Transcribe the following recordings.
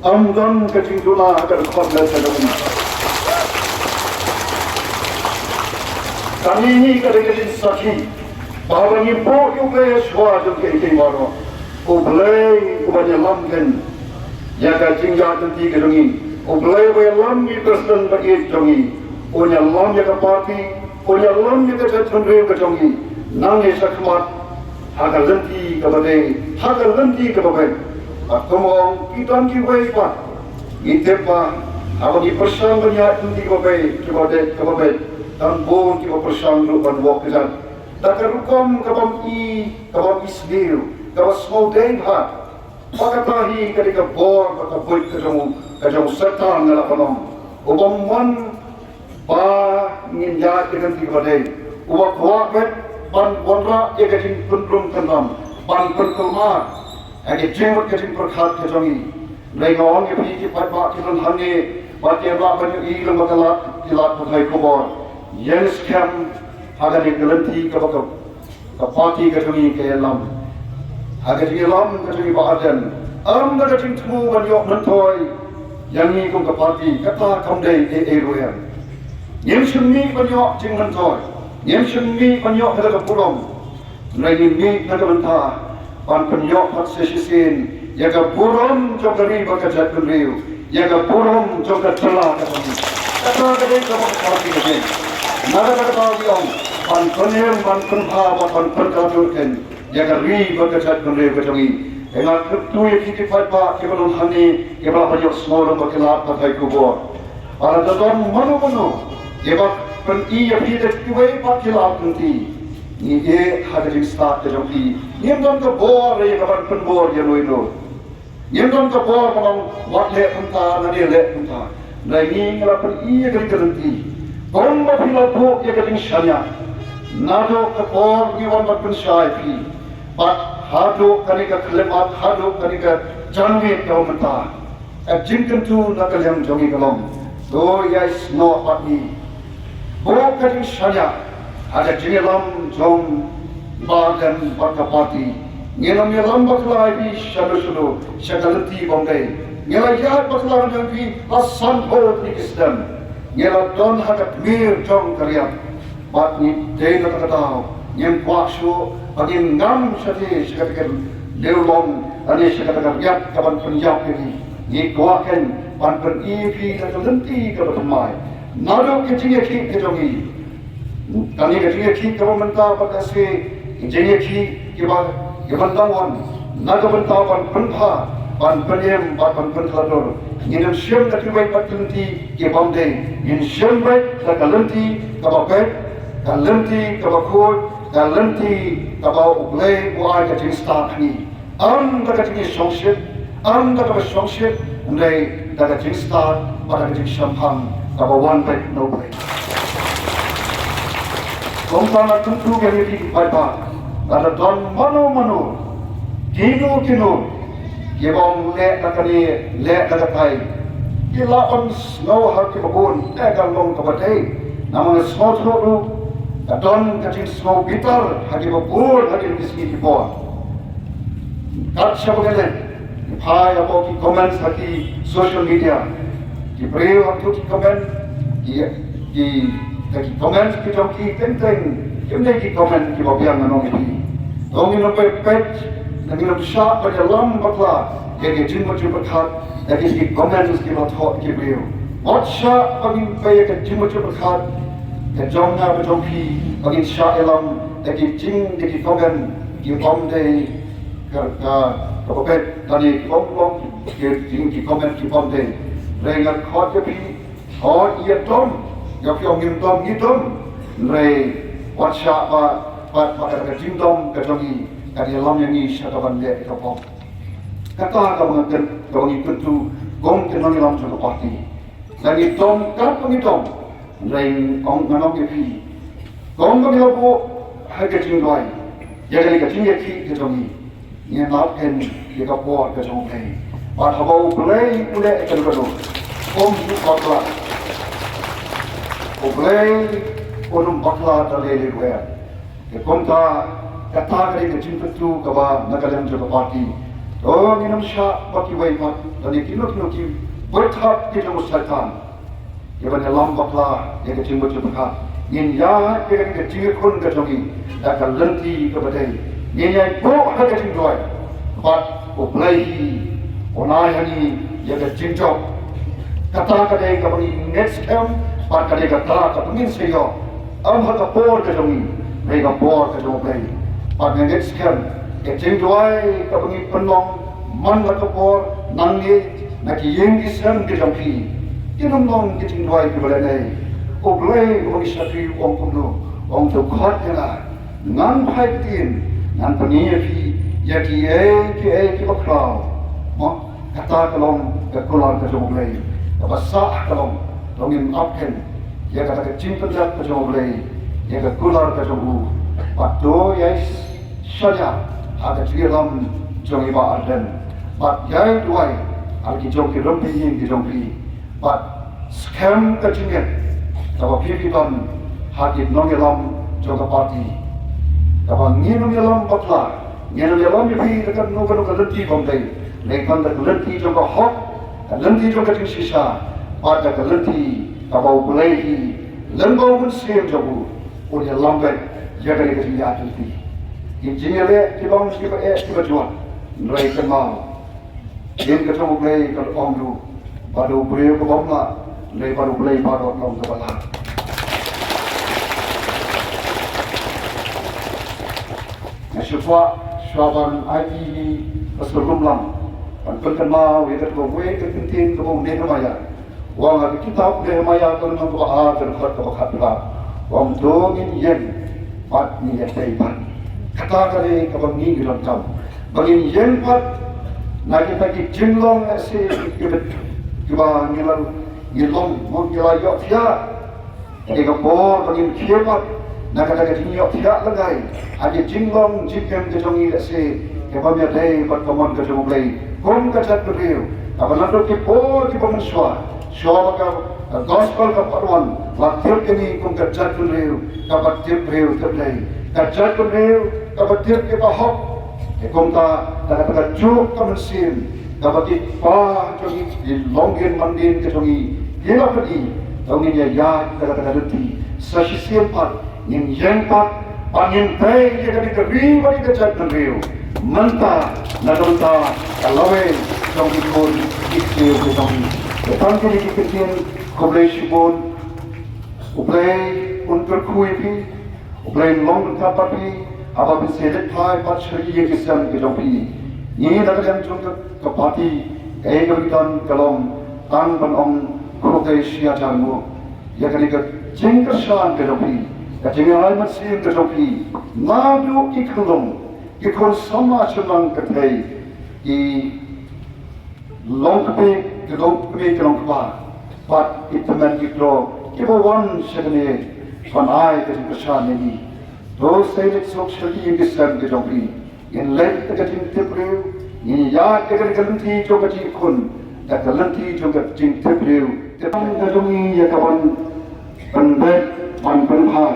Amdan kecing tula akan khotbah sedang. Kami ini kadang-kadang saksi bahawa ibu juga suatu kehidupan. Blei banyak lamkan, ya kacing jatuh tiga dongi. Blei banyak lam di Kristen bagi dongi. Banyak lam ya parti, banyak lam ya kecendri kejongi. Nangis sakmat, hakal lenti kepada. Akomong kita kiwai pa, itepa, awak di persang banyak nanti kepada. Tanpun kita persang lupan wak kesan. Takkan rukom kabam isbil. Kalau semua dengar, maka tahi ketika bor, maka buat kejauh setan dalam penom. Ubang man, Ngin dengan tiga badai. Ubang kuat ban bonra, ia kecing penrum kenam, ban penkelmar, ia jemut kecing perkat kejongi. Lengon ia pergi cepat bak kiran hangi, baca bak banyak ilang bakalat kilat pakai kubur. Yang skam agar digelanti kepati kejongi ke alam. Agar dia lam kecil bahagian, kecil temu banyak mentoy, yang ni kong kepati kata kamdai eroyan. Yang seni banyak cing mentoy, yang seni banyak kata kepulang. Lagi ni nak mentah, pan banyak pat sesisin, yang kepulang jom dari bakajat beliau, yang kepulang jom ketelah kata ni. Kata kedai kamu kepati kedai. Nada kata dia, pan penyem, pan penha, pan perkajutkan. Jaga ri berkecat menrei kejongi. Engat tu yang kita pada kita belum hani, kita banyak semua orang berkelat pakai kubur. Ada dalam mana, kita pen ia kita kiwai pakai kelat nanti. Ini ada yang start kejongi. Yang dalam kubur ia kapan penbor yang loino. Yang dalam kubur malam wakle pentah, nadi le pentah. Lagi kalau pen ia kerja nanti. Bomba filapu ia kerja syanya. Nado kubur iwan berpen syaifi. But hadu kanika kelemat, hadu kanika jangwit kau mentah. Jinkan tu nakal yang jongi kalom. Do yais no patni. Bo kading syanya. Ada jingelam jong bagan bakapati. Ngelam baklai bi syadu syakalati bongkai. Ngelayat baklai yang bi asan ho nikisdan. Ngelam don hakat mir jong karyat. Patni dena takatau. Yang kuasyo agin ngam syati syakatakan leulong ani syakatakan yak kapan penyap ini ni kuakan pan pen ipi dan lenti kapan mai nado kecing ki kejongi kami kecing ki kapan mentah pakase kecing ki kiban tangwan nado mentah pan penha pan penyem pan pentelador nginem syem kaki baik pan lenti ki bamde in syem baik lenti kabapet lenti kabakut lenti kabau Blei buat kecil start ni, kecil songship, songship, Hynrei kecil start pada kecil syampang kabau one back no break. Kompana tentu yang ini baik ada don mano, kino, kibong le kakai, kila on snow hal kibun, galong kabatai, namun snow through. Kadon kecil semua bitar, hati berbur, hati bismi di bawah. Kat siapa kalian? Hai apa ki komen hati social media. Ki breu waktu ki komen, ki komen ki jomki tenteng, ki komen ki babiang anong ini. Dongin sampai pet, dongin sampai syak pada lam bakla, ki jin macam berkat, ki komen ki bathot ki breu. Whatsapp bagi bayar ki jin macam berkat. Kejong na berjongki bagi syailam deki jing deki kogan ki pomde kapet tadi kom ki jing ki kogan ki pomde rengat khot ke khot ia tom ya ki ongin tom ki tom re WhatsApp pada jing tom kejongi kadi lam yang ni syataban de kapom kata kamu ngikut tu gong kenoni lam tu parti lagi tom kan pengitom Hynrei ong nanong yepi, gong kami lapu harga tinggal, jadi kita tinggal kejongi, ni lapken kita buat kejongi. Pada bau Blei mulai ekor om bakla, Blei onum bakla terlele dua. Kekonta kata kali kecil tu kaba nagalam juga parti, Oh minum syak bagi waipat dan kilo ki bertap kita musaitan. Ia banyak lambak lah yang kecil bercepat. Ngin ya kita kecil kun kejongi dan kan lenti kepada. Ngin ya bo ada kecil dua. Bat Blei onai hani yang kecil job. Kata kadai kabagi next time bat kadai kata kabagin sayo. Am hak por kejongi. Mereka por kejongi Blei. Bat next time kecil dua kabagi penlong man lakapor nangi naki yengi sen kejongi. Yang nong kecil dua kepada ni. Blei orang Israel orang kuno orang tu khat kena ngan pai tin ngan penia fi ya ki baklau mo kata kalong ke kulan ke Blei apa sah kalong longin apken ya kata kecil penjat ke Blei ya ke kulan ke jogu waktu ya saja ada jiram jongi ba arden bat ya duai alki jongi rompi yin di jongi bat scam ke jinget kalau pipitan hati nongelam juga parti, kalau Ngin nongelam batla, Ngin nongelam ini dekat nukan lenti Blei, lekan dekat lenti juga hok, lenti juga sisa, pada lenti kalau Blei, lembau pun siem jago, udah lambat jaga dekat sini lenti, injilnya kita kita jual, Hynrei kenal, Ngin ketemu Blei kalau orang tu, baru Blei kebomla. Blei baru Blei baru orang kepala. Semua syaban IT sebelum lam, penkan mau kita boleh kentin kau ni ramaya. Wang ada kitab ni ramaya tu memang kau dan kau lah. Wang dongin yen, pat ni yang teipan. Kata kali kau Ngin dalam kau. Bagi yen pat, nak kita jenglong si kita ngilang. Yelong mengilai yok tiap, jadi kapor bagi kiamat, nak ada yok tiap lagi. Ada jinglong jikam kejongi lesi, kebamnya day berteman kejongi Blei, kom kecat beliau. Apa nanti kipor kipomensua, sua maka gospel keparuan, waktu ini kom kecat beliau, kapat tiap beliau terlei, kecat beliau, kapat tiap kita hok, kom ta tak juk kemensin, kapat tiap kejongi longgin mandin kejongi. Ia pergi, tahun ini ya kata-kata lenti. Sesian pat, yang jengpat, angin teh jika dikeri bagi kecat beliau. Mentah, nadonta, kalawai, jom ikut ikir kejongi. Tentang kini kekecian, kau Blei sibun, Blei untuk kuipi, Blei long kapapi, apa bersedet pai pat seri yang kesan kejongi. Ini nak yang jom kepati, kehidupan kalong, tan penong. Kukai siajamu, ya ketika jengkesan kejopi, kejengai masih kejopi, ngadu ikhulung, ikut sama cemang ketai, I long kepi pat itemen iklo, kibawan segini, panai kejengkesan ini, dos selik sok seli yang kesan kejopi, in lek kejeng tipriu, in ya kejeng lenti juga jikun, dan lenti juga jeng tipriu. Tentang kejongi ya kawan pendek penha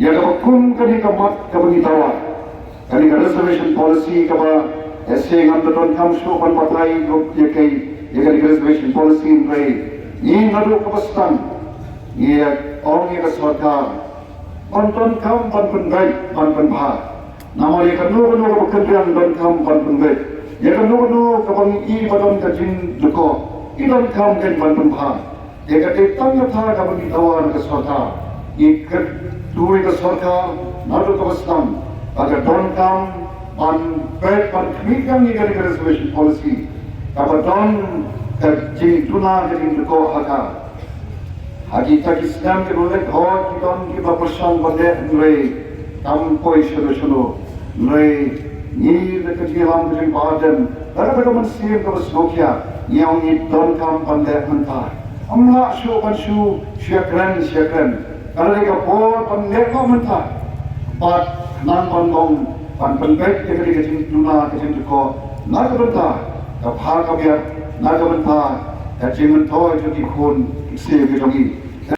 ya kawan kum kali kamat kawan ditawar kali reservation policy kawan essay ngambil don kam show pan patai grup ya kali reservation policy Hynrei ini ngadu kepastan ya orang yang keserta konton kam pan pendek pan penha nama dia kan lu bekerjaan don kam pan pendek ya kan lu kawan I badan kajin deko ilan kam kan bantu bah, dia kata tanya thar kamu ditawar ke sorta, ikat dua ke sorta, nalu ke Islam, agar don kam pan bed pan kemikang ni kali reservation policy, kamu don jadi tuna jadi deko haka, haji tak Islam ke boleh kau kita kita bersama bandar Hynrei, kamu poi solo, Hynrei ni dekat dalam dengan badan, lalu kamu siap ke Slovakia. Yang ini don kam pandai mentar. Amla show pan show syakran. Kalau mereka bor pandai kau mentar. Pat nan pandong pan pandai kita kecil tuna kecil tuko. Naga mentar. Kapal kabiar naga mentar. Kecil mentar jadi kun sih kejongi.